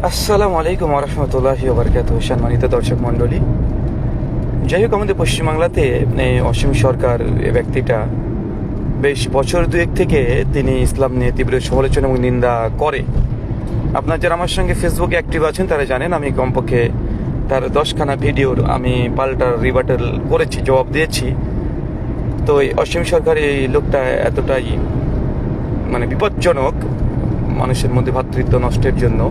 আসসালামু আলাইকুম রহমতুল্লাহি ওবরকাতুহু। সম্মানিত দর্শক মণ্ডলী, যাই হোক, আমাদের পশ্চিমবাংলাতে এই অসীম সরকার এ ব্যক্তিটা বেশ বছর দুয়েক থেকে তিনি ইসলাম নিয়ে তীব্র সমালোচনা এবং নিন্দা করে। আপনার যারা আমার সঙ্গে ফেসবুকে অ্যাক্টিভ আছেন তারা জানেন আমি কমপক্ষে তার 10খানা ভিডিওর আমি পাল্টা রিবাটাল করেছি, জবাব দিয়েছি। তো এই অসীম সরকার এই লোকটা এতটাই বিপজ্জনক, মানুষের মধ্যে ভ্রাতৃত্ব নষ্টের জন্য,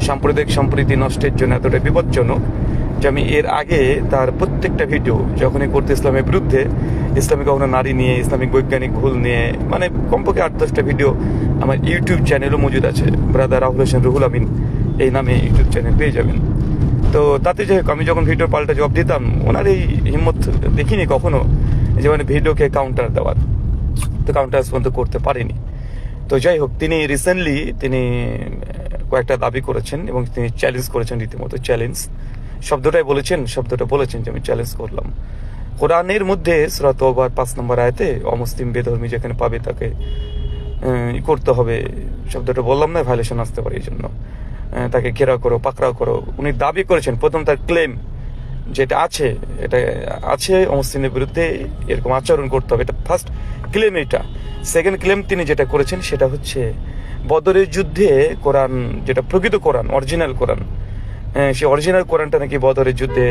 সাম্প্রদায়িক সম্প্রীতি নষ্টের জন্য এতটাই বিপজ্জনক যে আমি এর আগে তার প্রত্যেকটা ভিডিও যখনই করতে ইসলামের বিরুদ্ধে, ইসলামিক কখনো নারী নিয়ে, ইসলামিক বৈজ্ঞানিক ভুল নিয়ে, কমপক্ষে 8-10টা ভিডিও আমার ইউটিউব চ্যানেলও মজুদ আছে। ব্রাদার রাহুল হোসেন রুহুল আমিন এই নামে ইউটিউব চ্যানেল পেয়ে যাবেন। তো তাতে যাই হোক, আমি যখন ভিডিও পাল্টা জবাব দিতাম, ওনার এই হিম্মত দেখিনি কখনো যে ভিডিওকে কাউন্টার দেওয়ার, তো কাউন্টার পর্যন্ত করতে পারেনি। তো যাই হোক, তিনি রিসেন্টলি কয়েকটা দাবি করেছেন এবং তিনি চ্যালেঞ্জ করেছেন, রীতিমতো চ্যালেঞ্জ শব্দটা বলেছেন যে আমি চ্যালেঞ্জ করলাম। কোরআনের মধ্যে সূরা তওবার 5 নম্বর আয়াতে অমুসলিম বেধর্মী যেখানে পাবে তাকে করতে হবে, শব্দটা বললাম না, ভায়োলেশন আসতে পারে, এই জন্য তাকে ঘেরাও করো, পাকড়াও করো। উনি দাবি করেছেন, প্রথম তার ক্লেম যেটা আছে অমুসলিমের বিরুদ্ধে এরকম আচরণ করতে হবে, এটা ফার্স্ট ক্লেম। এটা সেকেন্ড ক্লেম তিনি যেটা করেছেন সেটা হচ্ছে বদরের যুদ্ধে কোরআন, যেটা প্রকৃত কোরআন, অরিজিনাল কোরআন, সেই অরিজিনাল কোরআনটা নাকি বদরের যুদ্ধে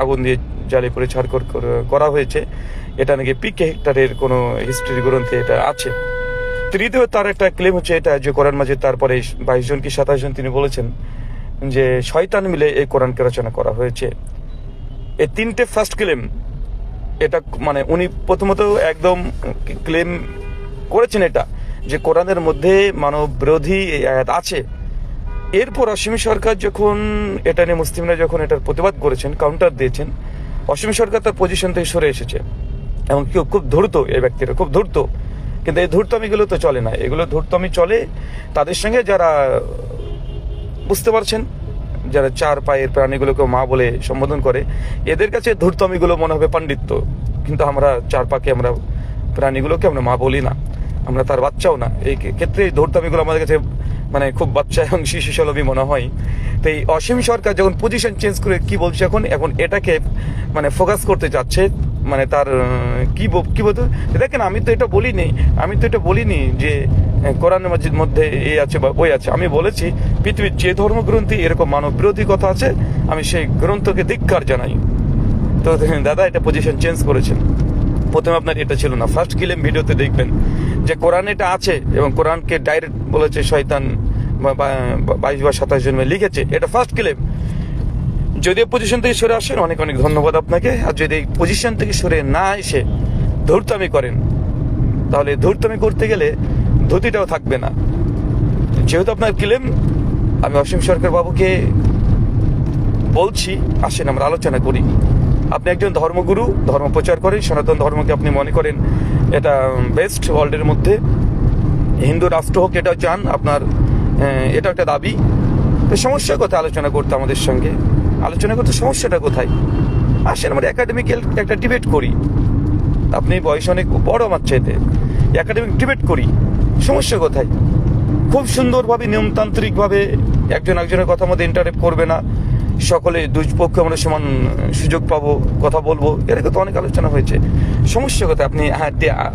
আগুন দিয়ে জ্বালিয়ে করে ছাড়খড় করা হয়েছে, এটা নাকি পিকে হেক্টরের কোনো হিস্ট্রি গ্রন্থে এটা আছে। তৃতীয় তার একটা ক্লেম হচ্ছে এটা যে কোরআন মাজিদ তারপরে 22 জন কি 27 জন তিনি বলেছেন যে শয়তান মিলে এই কোরআনকে রচনা করা হয়েছে। এই তিনটে ফার্স্ট ক্লেম, এটা উনি প্রথমত একদম ক্লেম করেছেন এটা যে কোরআনের মধ্যে মানব বিরোধী এই আয়াত আছে। এরপর অসীম সরকার যখন এটা নিয়ে মুসলিমরা যখন এটার প্রতিবাদ করেছেন, কাউন্টার দিয়েছেন, অসীম সরকার তার পজিশন থেকে সরে এসেছে এবং খুব ধূর্ত, এই ব্যক্তিরা খুব ধূর্ত। কিন্তু এই ধূর্তমিগুলো তো চলে না, এগুলো ধূর্তমি চলে তাদের সঙ্গে যারা, বুঝতে পারছেন, যারা চার পায়ের প্রাণীগুলোকে মা বলে সম্বোধন করে, এদের কাছে ধূর্তমিগুলো মনে হবে পাণ্ডিত্য। কিন্তু আমরা চার পাকে, আমরা প্রাণীগুলোকে আমরা মা বলি না, আমরা তার বাচ্চাও না। এই ক্ষেত্রে এই ধূর্তমিগুলো আমাদের কাছে খুব বাচ্চা এবং শিশু সুলভই মনে হয়। তো এই অসীম সরকার যখন পজিশন চেঞ্জ করে কি বলছে, এখন এটাকে ফোকাস করতে যাচ্ছে, তার কি বলতো, দেখেন আমি তো এটা বলিনি যে কোরআনের মধ্যে এই আছে বা ওই আছে। আমি বলেছি পৃথিবীর যে ধর্মগ্রন্থে এরকম মানব বিরোধী কথা আছে আমি সেই গ্রন্থকে ধিক্কার জানাই। তো দাদা এটা পজিশন চেঞ্জ করেছেন। প্রথমে আপনার এটা ছিল না। ফার্স্ট ক্লেম ভিডিওতে দেখবেন যে কোরআন এটা আছে এবং কোরআনকে ডাইরেক্ট বলেছে শয়তান 22 বা 27 জন লিখেছে, এটা ফার্স্ট ক্লেম। যদি পজিশন থেকে সরে আসেন অনেক অনেক ধন্যবাদ আপনাকে। আর যদি এই পজিশন থেকে সরে না এসে ধূর্তামি করেন, তাহলে ধূর্তামি করতে গেলে ধুতিটাও থাকবে না। যেহেতু আপনার ক্লেম, আমি অসীম সরকার বাবুকে বলছি, আসেন আমরা আলোচনা করি। আপনি একজন ধর্মগুরু, ধর্ম প্রচার করেন, সনাতন ধর্মকে আপনি মনে করেন এটা বেস্ট ওয়ার্ল্ডের মধ্যে, হিন্দু রাষ্ট্র হোক এটাও চান আপনার, এটা একটা দাবি। তো সমস্যার কথা আলোচনা করতে আমাদের সঙ্গে আলোচনা করতে, সমস্যাটা কোথায়? আসেন আমরা একাডেমিক্যাল একটা ডিবেট করি। আপনি বয়স অনেক বড় আমার চাইতে, একাডেমিক ডিবেট করি, সমস্যা কোথায়? খুব সুন্দরভাবে নিয়মতান্ত্রিকভাবে একজন একজনের কথা মধ্যে ইন্টারেক্ট করবে না, সকলে দুই পক্ষে আমরা সমান সুযোগ পাবো, কথা বলবো, এরকম তো অনেক আলোচনা হয়েছে। সমস্যা কথা আপনি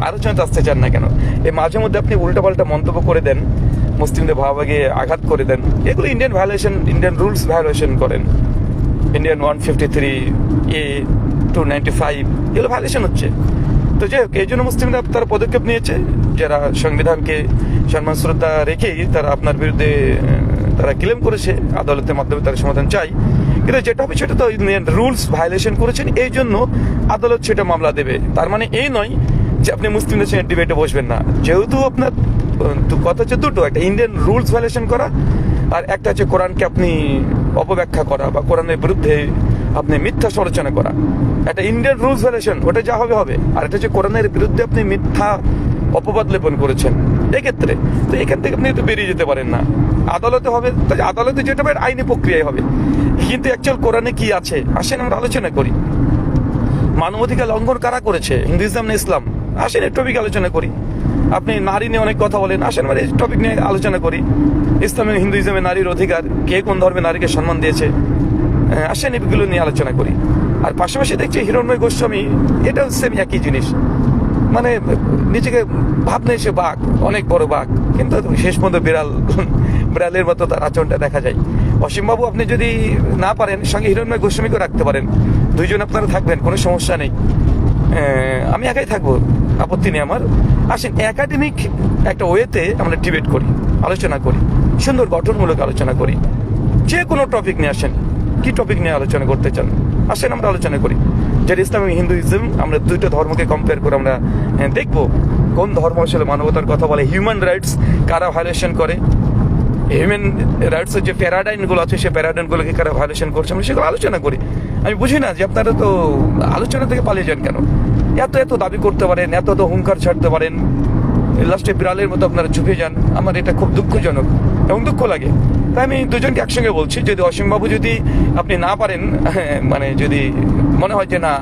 আলোচনাতে আসতে চান না কেন? এই মাঝে মধ্যে আপনি উল্টাপাল্টা মন্তব্য করে দেন, মুসলিমদের ভাবাগে আঘাত করে দেন, এগুলো ইন্ডিয়ান রুলস ভায়োলেশন করেন। ইন্ডিয়ান 153A 295 এগুলো ভায়োলেশন হচ্ছে। তো যাই হোক, এই জন্য মুসলিমরা তারা পদক্ষেপ নিয়েছে, যারা সংবিধানকে সম্মান শ্রদ্ধা রেখেই তারা আপনার বিরুদ্ধে তারা ক্লেম করেছে, আদালতের মাধ্যমে তারা সমাধান চাই। কিন্তু যেটা হবে সেটা তো ইন্ডিয়ান রুলস ভায়োলেশন করেছেন, এই জন্য আদালত সেটা মামলা দেবে। তার মানে এই নয় যে আপনি মুসলিমদের সঙ্গে ডিবেটে বসবেন না। যেহেতু আপনার কথা হচ্ছে দুটো, একটা ইন্ডিয়ান রুলস ভায়োলেশন করা আর একটা হচ্ছে কোরআনকে আপনি অপব্যাখ্যা করা বা কোরআনের বিরুদ্ধে আপনি মিথ্যা সমালোচনা করা। একটা ইন্ডিয়ান রুলস ভায়োলেশন, ওটা যা হবে হবে, আর এটা হচ্ছে কোরআনের বিরুদ্ধে আপনি মিথ্যা অপবাদ লেপন করেছেন এক্ষেত্রে। তো এখান থেকে আপনি তো বেরিয়ে যেতে পারেন না, আদালতে হবে। আদালতে যেটা হবে আইনি প্রক্রিয়ায় হবে, কিন্তু অ্যাকচুয়াল কোরআনে কি আছে আসেন আমরা আলোচনা করি। মানবাধিকার লঙ্ঘন কারা করেছে, হিন্দুইজম না ইসলাম? আসেন এই টপিক আলোচনা করি। আপনি নারী নিয়ে অনেক কথা বলেন, আসেন আমরা এই টপিক নিয়ে আলোচনা করি। ইসলামে হিন্দুইজমে নারীর অধিকার, কে কোন ধর্মে নারীকে সম্মান দিয়েছে, আসেন এগুলো নিয়ে আলোচনা করি। আর পাশাপাশি দেখছি হিরণ্ময় গোস্বামী, এটাও সেম একই জিনিস, মানে নিজেকে ভাবনে সে বাঘ, অনেক বড় বাঘ, কিন্তু শেষ পর্যন্ত বিড়ালের মতো তার আচরণটা দেখা যায়। অসীমবাবু আপনি যদি না পারেন, সঙ্গে হিরণ্ময় গোস্বামীকেও রাখতে পারেন, দুইজন আপনারা থাকবেন, কোনো সমস্যা নেই। আমি একাই থাকবো, আপত্তি নেই আমার। আসেন একাডেমিক একটা ওয়েতে আমরা ডিবেট করি, আলোচনা করি, সুন্দর গঠনমূলক আলোচনা করি। যে কোনো টপিক নিয়ে আসেন, কি টপিক নিয়ে আলোচনা করতে চান আসেন আমরা আলোচনা করি। যেটা ইসলাম এবং হিন্দুইজম, আমরা দুইটা ধর্মকে কম্পেয়ার করে আমরা দেখবো কোন ধর্ম আসলে মানবতার কথা বলে, হিউম্যান রাইটস কারা ভায়োলেশন করে, হিউম্যান রাইটসের যে প্যারাডাইমগুলো আছে সেই প্যারাডাইমগুলোকে কারা ভায়োলেশন করছে, আমরা সেগুলো আলোচনা করি। আমি বুঝি না যে আপনারা তো আলোচনা থেকে পালিয়ে যান কেন, এত এত দাবি করতে পারেন, এত এত হুঙ্কার ছাড়তে পারেন, লাস্টে বিড়ালের মতো আপনারা চুপে যান। আমার এটা খুব দুঃখজনক এবং দুঃখ লাগে। তাই আমি দুজনকে একসঙ্গে বলছি, যদি অসীমবাবু যদি আপনি না পারেন, মানে যদি মনে হয় যে না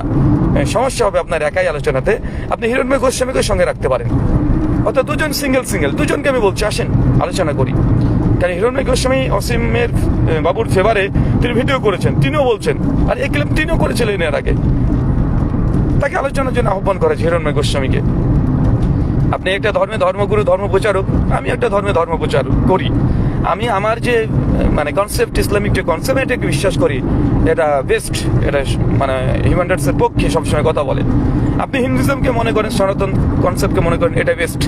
সমস্যা হবে আপনার একাই আলোচনাতে, আপনি হিরণ্ময় গোস্বামীকে সঙ্গে রাখতে পারেন, অর্থাৎ দুজন সিঙ্গেল দুজনকে আমি বলছি আসেন আলোচনা করি। কারণ হিরণ্ময় গোস্বামী অসীমের বাবুর ফেভারে তিনি ভিডিও করেছেন, তিনিও বলছেন, আর এই ক্লেম তিনিও করেছিলেন এর আগে। তাকে আলোচনার জন্য আহ্বান করেছে হিরণ্ময় গোস্বামীকে। আপনি একটা ধর্মে ধর্মগুরু, ধর্ম প্রচারক, আমি একটা ধর্মে ধর্ম প্রচার করি। আমি আমার যে মানে কনসেপ্ট, ইসলামিক যে কনসেপ্ট, এটাকে বিশ্বাস করি, এটা বেস্ট, এটা মানে হিউম্যান রাইটসের পক্ষে সবসময় কথা বলে। আপনি হিন্দুইজমকে মনে করেন, সনাতন কনসেপ্টকে মনে করেন এটা বেস্ট,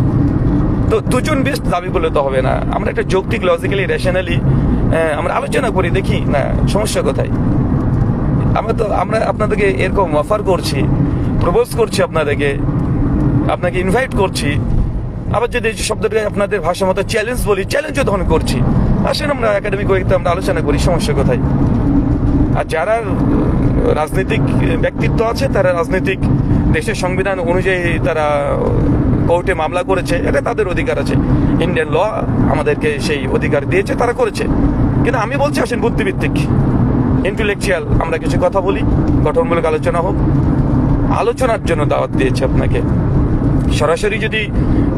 তো দুজন বেস্ট দাবি করলে তো হবে না। আমরা একটা যৌক্তিক, লজিক্যালি, রেশনালি আমরা আলোচনা করি, দেখি না সমস্যা কোথায়। আমরা আপনাদেরকে এরকম অফার করছি, প্রপোজ করছি আপনাকে ইনভাইট করছি। আবার যদি শব্দটাকে আপনাদের ভাষা মতো চ্যালেঞ্জ বলি, চ্যালেঞ্জও তখন করছি। আসেন আমরা একাডেমিক ওয়েতে আমরা আলোচনা করি, সমস্যা কোথায়। আর যারা রাজনৈতিক ব্যক্তিত্ব আছে, তারা রাজনৈতিক দেশের সংবিধান অনুযায়ী তারা কোর্টে মামলা করেছে, এটা তাদের অধিকার আছে। ইন্ডিয়ান ল আমাদেরকে সেই অধিকার দিয়েছে, তারা করেছে। কিন্তু আমি বলছি আসেন বুদ্ধিভিত্তিক, ইন্টেলেকচুয়াল আমরা কিছু কথা বলি, গঠনমূলক আলোচনা হোক। আলোচনার জন্য দাওয়াত দিয়েছে আপনাকে, সরাসরি যদি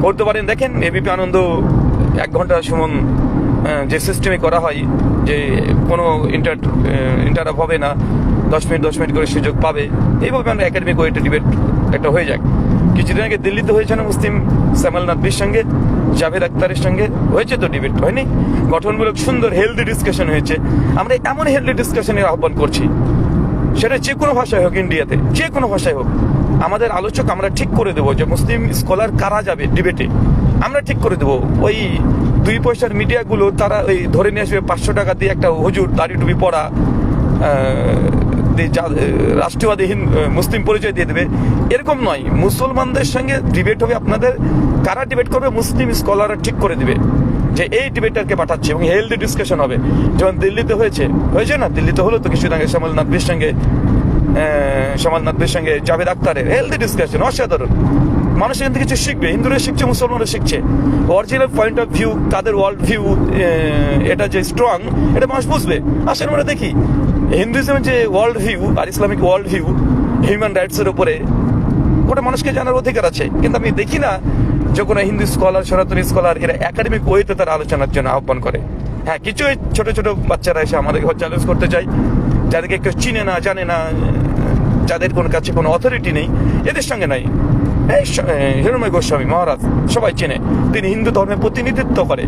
করতে পারেন। দেখেন এবিপি আনন্দ 1 ঘন্টা সুমন যে সিস্টেমে করা হয়, যে কোনো ইন্টারাপ হবে না, 10 মিনিট করে সুযোগ পাবে, এইভাবে আমরা একাডেমিক ওয়েতে ডিবেট একটা হয়ে যাক। কিছুদিন আগে দিল্লিতে হয়েছে না, মুসলিম সামাল নাদবির সঙ্গে জাভেদ আখতারের সঙ্গে হয়েছে তো ডিবেট, হয়নি? গঠনমূলক সুন্দর হেলদি ডিসকাশন হয়েছে। আমরা এমন হেলদি ডিসকাশনের আহ্বান করছি, সেটা যে কোনো ভাষায় হোক, ইন্ডিয়াতে যে কোনো ভাষায় হোক। আমাদের আলোচক আমরা ঠিক করে দেবো যে মুসলিম স্কলার কারা যাবে ডিবেটে, আমরা ঠিক করে দেবো। ওই 2 পয়সার মিডিয়াগুলো তারা ওই ধরে নিয়ে আসবে 500 টাকা দিয়ে একটা হুজুর দাড়ি টুপি পরা রাষ্ট্রবাদী মুসলিম পরিচয় দিয়ে দেবে, এরকম নয়। মুসলমানদের সঙ্গে ডিবেট হবে আপনাদের, কারা ডিবেট করবে মুসলিম স্কলাররা ঠিক করে দিবে যে এই ডিবেটারকে পাঠাচ্ছে, এবং হেলদি ডিসকাশন হবে। যেমন দিল্লিতে হয়েছে না, দিল্লিতে হলো তো কিছুদিন আগে সামাল নাদবির সঙ্গে জাভেদ আখতারের হেলদি ডিসকাশন, অসাধারণ। মানুষ এখান থেকে কিছু শিখবে, হিন্দুরা শিখছে, মুসলমানরা শিখছে। অরিজিনাল পয়েন্ট অফ ভিউ, তাদের ওয়ার্ল্ড ভিউ এটা যে স্ট্রং, এটা মানুষ বুঝবে। আসেন আমরা দেখি হিন্দুইজমের যে ওয়ার্ল্ড ভিউ আর ইসলামিক ওয়ার্ল্ড ভিউ হিউম্যান রাইটসের উপরে, ওটা মানুষকে জানার অধিকার আছে। কিন্তু আমি দেখি না যে কোনো হিন্দু স্কলার, সনাতনী স্কলার এরা একাডেমিক ওয়েতে তারা আলোচনার জন্য আহ্বান করে। হ্যাঁ, কিছু ছোট ছোট বাচ্চারা এসে আমাদেরকে চ্যালেঞ্জ করতে চায়, যাদেরকে কেউ চিনে না, জানে না, যাদের কোনো কাছে কোনো অথরিটি নেই, এদের সঙ্গে নাই। এই হিরণ্ময় গোস্বামী মহারাজ সবাই চেনে, তিনি হিন্দু ধর্মের প্রতিনিধিত্ব করে।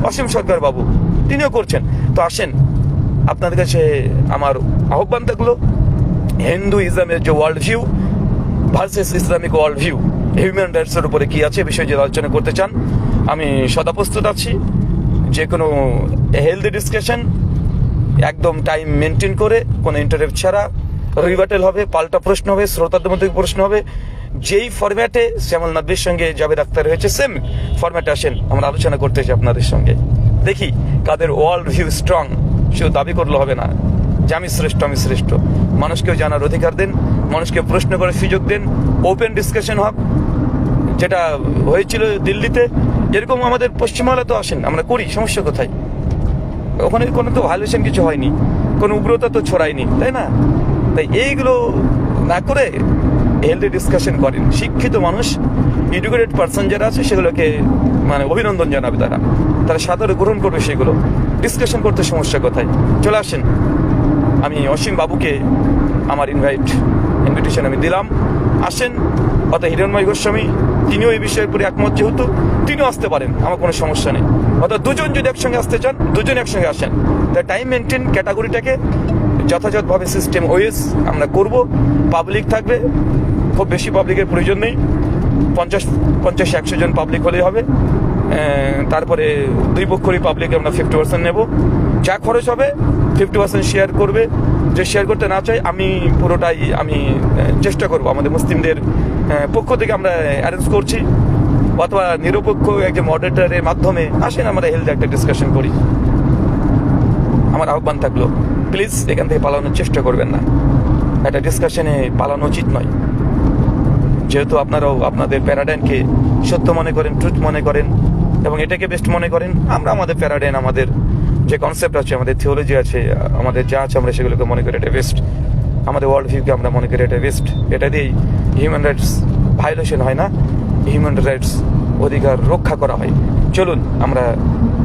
অসীম সরকার বাবু তিনিও করছেন। তো আসেন, আপনাদের কাছে আমার আহ্বান থাকলো, হিন্দুইজমের যে world view versus Islamic world view, human রাইটসের উপরে কি আছে বিষয়ে যদি আলোচনা করতে চান, আমি সদা প্রস্তুত আছি। যে কোনো হেলদি ডিসকাশন, একদম টাইম মেনটেন করে, কোনো ইন্টারাপ্ট ছাড়া, রিভার্টাল হবে, পাল্টা প্রশ্ন হবে, শ্রোতাদের মধ্যে প্রশ্ন হবে। যেই ফরম্যাটে শ্যামল নাদবির সঙ্গে জাভেদ আখতার হয়েছে, সেম ফরম্যাটে আসেন, আমরা আলোচনা করতে চাই আপনাদের সঙ্গে। দেখি কাদের ওয়ার্ল্ড ভিউ স্ট্রং, সেও দাবি করলে হবে না যে আমি শ্রেষ্ঠ। মানুষকেও জানার অধিকার দেন, মানুষকে প্রশ্ন করার সুযোগ দেন, ওপেন ডিসকাশন হোক, যেটা হয়েছিল দিল্লিতে। এরকম আমাদের পশ্চিমবাংলা তো আসেন, আমরা করি, সমস্যা কোথায়? ওখানে কোনো তো ভায়োলেশন কিছু হয়নি, কোনো উগ্রতা তো ছড়ায়নি, তাই না? তাই এইগুলো না করে হেলদি ডিসকাশন করেন। শিক্ষিত মানুষ, এডুকেটেড পার্সন যারা আছে সেগুলোকে মানে অভিনন্দন জানাবে, তারা সাদরে গ্রহণ করবে সেগুলো। ডিসকাশন করতে সমস্যা কোথায়? চলে আসেন, আমি অসীম বাবুকে আমার ইনভিটেশন আমি দিলাম, আসেন। অর্থাৎ হিরণময় গোস্বামী তিনিও এই বিষয়ের উপরে একমত, যেহেতু তিনিও আসতে পারেন, আমার কোনো সমস্যা নেই। অর্থাৎ দুজন যদি একসঙ্গে আসতে চান, দুজন একসঙ্গে আসেন। তাই টাইম মেনটেন ক্যাটাগরিটাকে যথাযথভাবে সিস্টেম ওয়েস আমরা করব। পাবলিক থাকবে, খুব বেশি পাবলিকের প্রয়োজন নেই, 50-100 জন পাবলিক হলেই হবে। তারপরে দুই পক্ষরই পাবলিক আমরা 50% নেব। যা খরচ হবে 50% শেয়ার করবে। যে শেয়ার করতে না চাই, আমি পুরোটাই আমি চেষ্টা করব। আমাদের মুসলিমদের পক্ষ থেকে আমরা অ্যারেঞ্জ করছি, অথবা নিরপেক্ষ একজন মডারেটরের মাধ্যমে আসেন, আমরা হেলদি একটা ডিসকাশন করি। আমার আহ্বান থাকলো, প্লিজ এখান থেকে পালানোর চেষ্টা করবেন না। একটা ডিসকাশনে পালানো উচিত নয়, যেহেতু আপনারাও আপনাদের প্যারাডাইমকে সত্য মনে করেন, ট্রুথ মনে করেন এবং এটাকে বেস্ট মনে করেন। আমরা আমাদের প্যারাডাইম, আমাদের যে কনসেপ্ট আছে, আমাদের থিওলজি আছে, আমাদের যা আছে, আমরা সেগুলোকে মনে করি এটা বেস্ট। আমাদের ওয়ার্ল্ড ভিউকে আমরা মনে করি এটা বেস্ট। এটা দিয়েই হিউম্যান রাইটস ভায়োলেশন হয় না, হিউম্যান রাইটস অধিকার রক্ষা করা হয়। চলুন, আমরা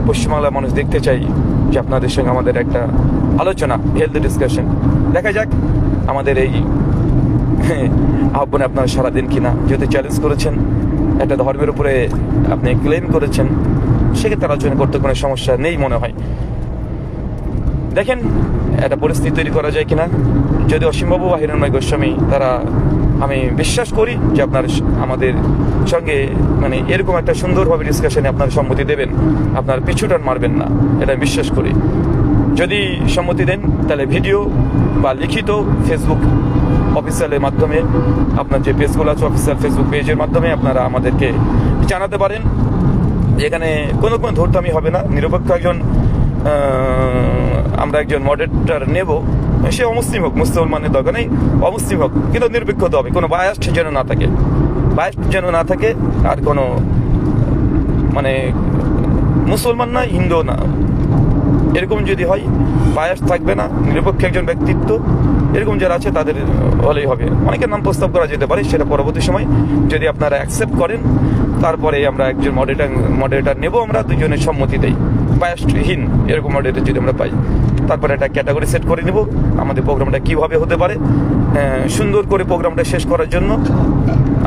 পশ্চিমবাংলার মানুষ দেখতে চাই যে আপনাদের সঙ্গে আমাদের একটা আলোচনা, হেলদি ডিসকাশন। দেখা যাক আমাদের এই আহ্বানে আপনারা সারা দিন কিনা। যেহেতু চ্যালেঞ্জ করেছেন, একটা ধর্মের উপরে আপনি ক্লেম করেছেন, সেক্ষেত্রে আলোচনা করতে কোনো সমস্যা নেই মনে হয়। দেখেন একটা পরিস্থিতি তৈরি করা যায় কিনা। যদি অসীমবাবু বা হিরণময় গোস্বামী তারা, আমি বিশ্বাস করি যে আপনার আমাদের সঙ্গে মানে এরকম একটা সুন্দরভাবে ডিসকাশনে আপনার সম্মতি দেবেন, আপনার পিছুটান মারবেন না, এটা বিশ্বাস করি। যদি সম্মতি দেন তাহলে ভিডিও বা লিখিত ফেসবুক অফিসিয়ালের মাধ্যমে, আপনার যে পেজগুলো আছে অফিসিয়াল ফেসবুক পেজের মাধ্যমে আপনারা আমাদেরকে জানাতে পারেন। এখানে কোনো ধর্তামি হবে না, নিরপেক্ষ একজন আমরা একজন মডারেটর নেব, সে অমুসলিম হোক, মুসলমানের দরকার নেই, অমুসলিম হোক, কিন্তু নিরপেক্ষ হতে হবে, কোনো বায়াস যেন না থাকে, আর কোনো মানে মুসলমান না, হিন্দু না, এরকম যদি হয়, বায়াস থাকবে না, নিরপেক্ষ একজন ব্যক্তিত্ব এরকম যারা আছে তাদের হলেই হবে। অনেকের নাম প্রস্তাব করা যেতে পারে, সেটা পরবর্তী সময় যদি আপনারা অ্যাকসেপ্ট করেন, তারপরে আমরা একজন মডারেটর নেব, আমরা দুজনের সম্মতি দেই, বায়াসহীন এরকম মডারেটর যদি আমরা পাই, তারপরে একটা ক্যাটাগরি সেট করে নেব আমাদের প্রোগ্রামটা কিভাবে হতে পারে। সুন্দর করে প্রোগ্রামটা শেষ করার জন্য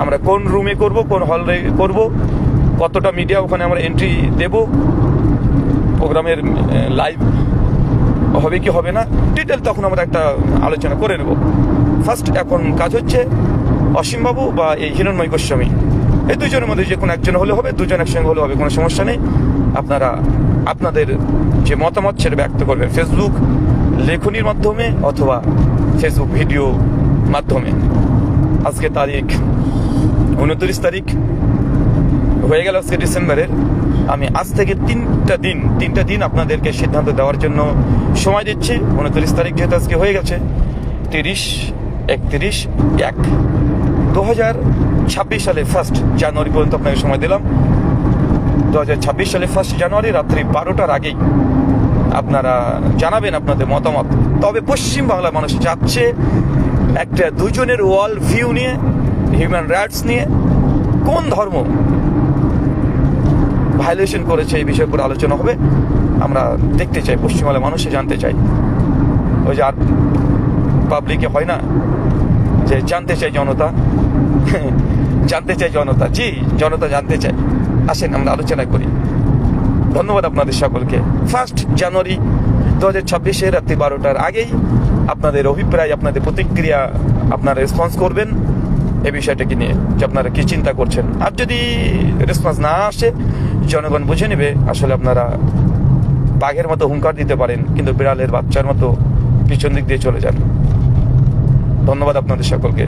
আমরা কোন রুমে করব, কোন হলে করব, কতটা মিডিয়া ওখানে আমরা এন্ট্রি দেব, প্রোগ্রামের লাইভ হবে কি হবে না, ডিটেল তখন আমরা একটা আলোচনা করে নেব। ফার্স্ট এখন কাজ হচ্ছে অসীমবাবু বা এই হিরণময় গোস্বামী, এই দুজনের মধ্যে যে কোনো একজন হলে হবে, দুজন একসঙ্গে হলে হবে, কোনো সমস্যা নেই। আপনারা আপনাদের যে মতামত সেটা ব্যক্ত করবেন ফেসবুক লেখনির মাধ্যমে অথবা ফেসবুক ভিডিও মাধ্যমে। আজকে তারিখ 29 তারিখ হয়ে গেল আজকে ডিসেম্বরের। আমি আজ থেকে তিনটা দিন আপনাদেরকে সিদ্ধান্ত দেওয়ার জন্য সময় দিচ্ছি। 29 তারিখ যেহেতু আজকে হয়ে গেছে, 30, 31, 1, 2026 সালে 1 জানুয়ারি পর্যন্ত আপনাকে সময় দিলাম। 2026 সালে 1 জানুয়ারি রাত্রি 12টার আগেই আপনারা জানাবেন আপনাদের মতামত। তবে পশ্চিম বাংলার মানুষ চাচ্ছে একটা দুজনের ওয়ার্ল্ড ভিউ নিয়ে, হিউম্যান রাইটস নিয়ে, কোন ধর্ম ভায়োলেশন করেছে এই বিষয়ের উপর আলোচনা হবে। আমরা দেখতে চাই, পশ্চিমবাংলার মানুষে জানতে চাই। ওই যে আর পাবলিকে হয় না যে জানতে চাই জনতা, জানতে চাই জনতা, জি জনতা জানতে চাই। আসেন আমরা আলোচনা করি। ধন্যবাদ আপনাদের সকলকে। 1 জানুয়ারি 2026 রাত্রি 12টার আগেই আপনাদের অভিপ্রায়, আপনাদের প্রতিক্রিয়া আপনারা রেসপন্স করবেন এই বিষয়টাকে নিয়ে, যে আপনারা কি চিন্তা করছেন। আর যদি রেসপন্স না আসে, জনগণ বুঝে নেবে আসলে আপনারা বাঘের মতো হুঙ্কার দিতে পারেন, কিন্তু বিড়ালের বাচ্চার মতো পিছন দিক দিয়ে চলে যান। ধন্যবাদ আপনাদের সকলকে।